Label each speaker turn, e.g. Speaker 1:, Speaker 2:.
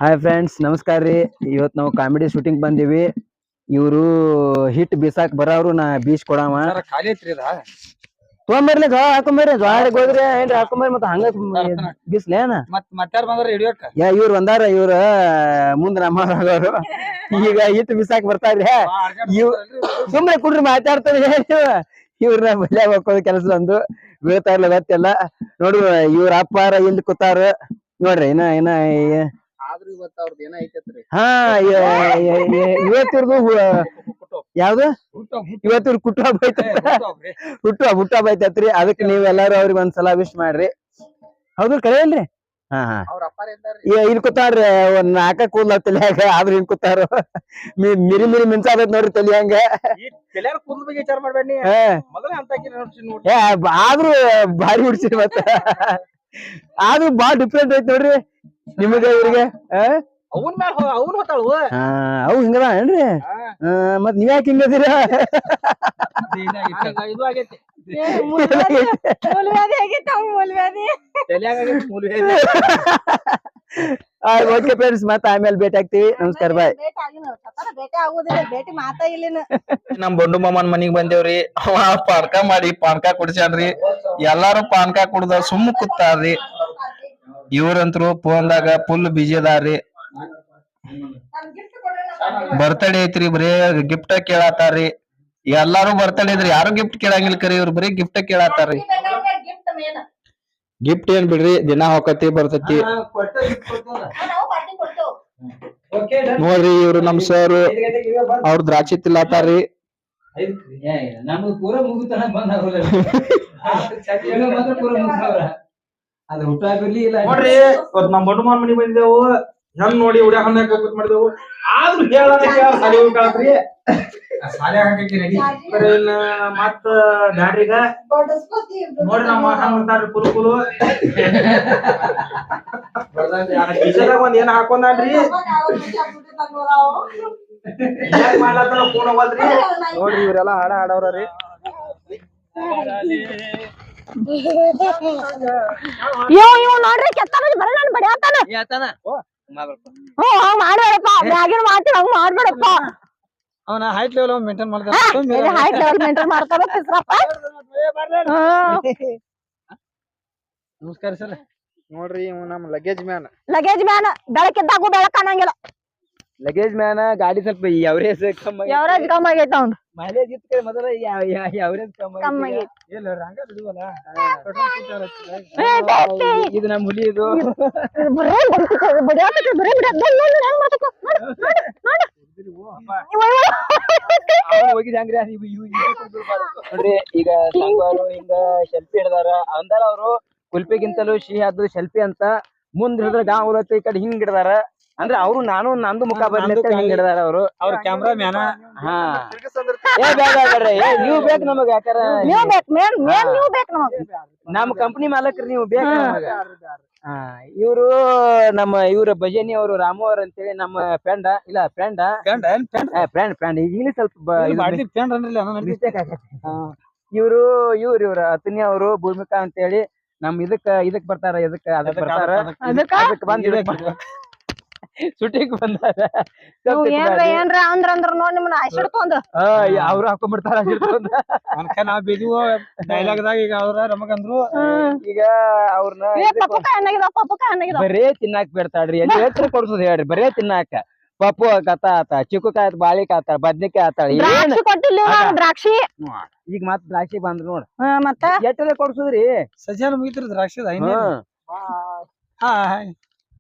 Speaker 1: Hi friends, ನಮಸ್ಕಾರ ರೀ. ಇವತ್ ನಾವು ಕಾಮಿಡಿ ಶೂಟಿಂಗ್ ಬಂದಿವಿ. ಇವರು ಹಿಟ್ ಬೀಸಾಕ್ ಬರೋರು, ನಾ ಬೀಸ್ ಕೊಡವ.
Speaker 2: ಖಾಲಿ ಐತ್ರಿ
Speaker 1: ತೊಗೊಂಬರ್ಲಿ ಜೋಳ ಹಾಕೊಂಬರ್ರಿ. ಜೋಳಕ್ಕೆ ಹೋದ್ರಿ ಏನ್ರಿ ಹಾಕೊಂಬರ್ರಿ. ಮತ್ತ ಹಂಗ ಬೀಸ್ಲೇನ
Speaker 2: ಮತ್ತಾರ ಬಂದ್ರ ಹಿಡಿಯೋಕ
Speaker 1: ಇವ್ರು ಬಂದಾರ. ಇವ್ರ ಮುಂದ್ ನಮ್ಮವರು ಈಗ ಹಿಟ್ ಬೀಸಾಕ್ ಬರ್ತಾರ್ರಿ. ಸುಮ್ನೆ ಕುಡ್ರಿ, ಮಾತಾಡ್ತಾರೆ. ಇವ್ರನ್ನ ಮಲ್ಯ ಹಾಕೋದ್ ಕೆಲಸ ಒಂದು ಬೀಳ್ತಾ ಇಲ್ಲ ಗೊತ್ತಿಲ್ಲ. ನೋಡ್ರಿ, ಇವ್ರ ಅಪ್ಪಾರ ಇಲ್ಲಿ ಕೂತಾರ ನೋಡ್ರಿ.
Speaker 2: ಆದ್ರೂ ಇವತ್ತ ಅವ್ರದ್ದು ಏನ ಐತತ್ರಿ.
Speaker 1: ಹಾ, ಇವತ್ತಿರ್ದು ಯಾವ್ದು ಇವತ್ತಿರ್ ಹುಟ್ಟುಹಬ್ಬ ಐತತ್ರಿ. ಅದಕ್ಕೆ ನೀವೆಲ್ಲಾರು ಅವ್ರಿಗೆ ಒಂದ್ಸಲ ವಿಶ್ ಮಾಡ್ರಿ. ಹೌದು, ಕರೆಯಲ್ರಿ? ಹಾ ಹಾ, ಇಲ್ಲಿ ಕೂತಾರ್ರಿ. ಒಂದ್ 4 ಕೂದ್ಲ ತಲಿಯಾಗ, ಆದ್ರೂ ಇಲ್ಲಿ ಕೂತಾರ. ಮಿರಿ ಮಿಂಚಾದೈತ್ ನೋಡ್ರಿ ತಲಿ ಹಂಗ.
Speaker 2: ಕೂದಲ ಬಗ್ಗೆ ವಿಚಾರ ಮಾಡ್ಬೇಡಿ.
Speaker 1: ಆದ್ರೂ ಭಾರಿ ಹುಡ್ಸಿರಿ. ಮತ್ತ ಆದ್ರೂ ಬಾಳ ಡಿಫ್ರೆಂಟ್ ಐತ್ ನೋಡ್ರಿ ನಿಮಗೆ ಇವ್ರಿಗೆ.
Speaker 2: ಅವನ್ ಮ್ಯಾಲ ಅವ್ನು ಹೋತಾಳು.
Speaker 1: ಅವು ಹಿಂಗದ ಏನ್ರಿ? ಮತ್ ನೀವ್ ಯಾಕೆ ಹಿಂಗದಿರ?
Speaker 2: ಇದು ಆಗೈತಿ.
Speaker 1: ಓಕೆ ಫ್ರೆಂಡ್ಸ್, ಮತ್ತ ಆಮೇಲೆ ಭೇಟಿ ಆಗ್ತೀವಿ. ನಮಸ್ಕಾರ, ಬಾಯ್.
Speaker 3: ನಮ್ ಬೊಂಡು ಮಾಮನ್ ಮನಿಗ್ ಬಂದೇವ್ರಿ. ಅವ ಪಾನ್ಕ ಮಾಡಿ ಪಾನ್ಕ ಕುಡ್ಸ್ಯಾನ್ರಿ. ಎಲ್ಲಾರು ಪಾನ್ಕ ಕುಡ್ದ ಸುಮ್ಮ ಕೂತಾರ್ರಿ. ಇವ್ರಂತ್ರು ಫೋನ್ದಾಗ ಫುಲ್ ಬಿಜಿ ಅದಾರ್ರಿ. ಬರ್ತಡೇ ಐತ್ರಿ, ಬರೇ ಗಿಫ್ಟ್ ಕೇಳಾತಾರ್ರಿ. ಎಲ್ಲಾರು ಬರ್ತಡೇ ಇದ್ರಿ, ಯಾರು ಗಿಫ್ಟ್ ಕೇಳಂಗಿಲ್ಲ. ಕರಿ ಇವ್ರು ಬರೀ ಗಿಫ್ಟ್ ಕೇಳಾತಾರ್ರಿ. ಗಿಫ್ಟ್ ಏನ್ ಬಿಡ್ರಿ, ದಿನಾ ಹೊಕತಿ ಬರ್ತತಿ. ನೋಡ್ರಿ, ಇವ್ರು ನಮ್ ಸರ್ ಅವ್ರ ದ್ರಾಕ್ಷಿ ತಿಲ್ಲಾತಾರ್ರಿ.
Speaker 1: ನಮ್ದು ಪೂರ ಮುಗಿತನ ಬಂದ ಅದು ಹುಟ್ಟಾಗಿರ್ಲಿ ಇಲ್ಲ.
Speaker 2: ನೋಡ್ರಿ, ನಮ್ ಬೊಂಡು ಮಾಮನ್ ಮನಿಗ್ ಬಂದಿದ್ದೆವು. ಹೆಂಗ್ ನೋಡಿ ಉಡ್ಯಾಕ ಮಾಡಿದೆವು. ಆದ್ರೂ ಸಾಲಿ ಹೋಗ್ರಿ ಮತ್ತ ಬ್ಯಾಡ್ರಿಗ ನೋಡ್ರಿ, ನಮ್ಮ ಬರ್ತಾರ್ರಿ ಕುರುಕುಲು. ಒಂದ್ ಏನ್ ಹಾಕೊಂಡ್ರಿ ಮಾಡ್ಲತ್ತಾರ ಫೋನ್ ಹೋಗಲ್ರಿ.
Speaker 3: ನೋಡ್ರಿ, ಇವ್ರೆಲ್ಲಾ ಹಾಡ ಹಾಡವ್ರಿ.
Speaker 4: ನೋಡ್ರಿ, ಕೆತ್ತಾನ ಬರ ನಾನು ಬಡಿಯಾತಾನ. ಮಾಡ್ಬೇಡಪ್ಪ, ಬ್ಯಾಗಿನ ಮಾತಿ ಹಂಗ ಮಾಡ್ಬೇಡಪ್ಪ.
Speaker 2: ಅವನ ಹೈಟ್ ಲೆವೆಲ್ ಮೇಂಟೈನ್ ಮಾಡ್ತಾರ.
Speaker 4: ಹೈಟ್ ಲೆವೆಲ್ ಮೇಂಟೈನ್ ಮಾಡ್ತಾರ.
Speaker 2: ನಮಸ್ಕಾರ ಸರ್. ನೋಡ್ರಿ, ಇವ್ ನಮ್ ಲಗೇಜ್ ಮ್ಯಾನ್.
Speaker 4: ಲಗೇಜ್ ಮ್ಯಾನ್ ಬೆಳಕಿದ್ದಾಗೂ ಬೆಳಕ್ ಕಾಣಂಗಿಲ್ಲ.
Speaker 1: ಲಗೇಜ್ ಮ್ಯಾನ ಗಾಡಿ ಸ್ವಲ್ಪ ಎವರೇಜ್ ಕಮ್ಮಿ
Speaker 4: ಆಗೈತ ಅವ್ನು.
Speaker 1: ಮೈಲೇಜ್ ಇತ್ತು ಮೊದಲ ಎವರೇಜ್ ಕಮ್ಮಿ. ಇದು ನಮ್ಮ ಹುಲಿ. ಇದು ಹೋಗಿದಂಗ್ರಿ. ನೋಡ್ರಿ, ಈಗ ಸಂಘವರು ಹಿಂಗ ಶೆಲ್ಫಿ ಹಿಡ್ದಾರ ಅಂದಾರ. ಅವ್ರು ಕುಲ್ಪಿಗಿಂತಲೂ ಸಿಹಿ ಆದ್ರು ಶೆಲ್ಫಿ ಅಂತ ಮುಂದ್ ಹಿಡಿದ್ರ ಗಾ ಉಲತ್ತ ಈ ಕಡೆ ಹಿಂಗ್ ಹಿಡ್ದಾರ. ಅಂದ್ರೆ ಅವ್ರು ನಾನು ನಂದು ಮುಖ ಬರ್ಲಿ ಅಂತ ಹಿಂಗ್ ಹಿಡ್ದಾರ ಅವ್ರು.
Speaker 2: ಅವ್ರ ಕ್ಯಾಮ್ರಾ ಮ್ಯಾನ.
Speaker 1: ಹಾ, ನೀವು ಬೇಕು ನಮಗ. ಯಾಕಾರ ನಮ್ ಕಂಪನಿ ಮಾಲಕ್ರಿ, ನೀವು ಬೇಕು ನಮಗ. ಇವ್ರು ಇವ್ರ ಭಜನಿ ಅವರು ರಾಮು ಅವ್ರ ಅಂತೇಳಿ ನಮ್ಮ ಫ್ರೆಂಡ್. ಇಲ್ಲ ಫ್ರೆಂಡ್ ಈಗಲೇ ಸ್ವಲ್ಪ ಮಿಸ್ಟೇಕ್ ಆಗತ್ತೆ. ಇವ್ರ ಅತನಿ ಅವರು ಭೂಮಿಕಾ ಅಂತೇಳಿ ನಮ್ ಇದಕ್ ಬರ್ತಾರ. ಅದಕ್ ಬರ್ತಾರ. ಶೂಟಿಂಗ್ ಬಂದಾರ. ಅವ್ರು ಹಾಕೊಂಡ್ಬಿಡ್ತಾರ.
Speaker 2: ಡೈಲಾಗ್ದಾಗ ಈಗ ಅವ್ರ ನಮಗಂದ್ರು
Speaker 1: ಈಗ ಅವ್ರನ್ನ ಬರೇ ತಿನ್ನಾಕ್ ಬಿಡ್ತಾಳ್ರಿ. ಎಲ್ಲಿ ಹೇಳ್ತಾರೆ ಕೊಡ್ಸೋದ್ ಹೇಳ್ರಿ. ಬರೇ ತಿನ್ನಾಕ ಪಪ್ಪು ಆತ ಚಿಕ್ಕು ಕಾಯತ್ ಬಾಳಿಕ ಆತ ಬದ್ನಿಕಾಯಿ ಆತಾಳ.
Speaker 4: ದ್ರಾಕ್ಷಿ
Speaker 1: ಈಗ ಮತ್ ದ್ರಾಕ್ಷಿ ಬಂದ್ರು ನೋಡ್.
Speaker 4: ಮತ್ತೆ
Speaker 1: ಎಟ್ಟಲೆ ಕೊಡ್ಸುದ್ರಿ?
Speaker 2: ಸಜ್ಜನ ಮುಗಿತ್ರಿ ದ್ರಾಕ್ಷಿ.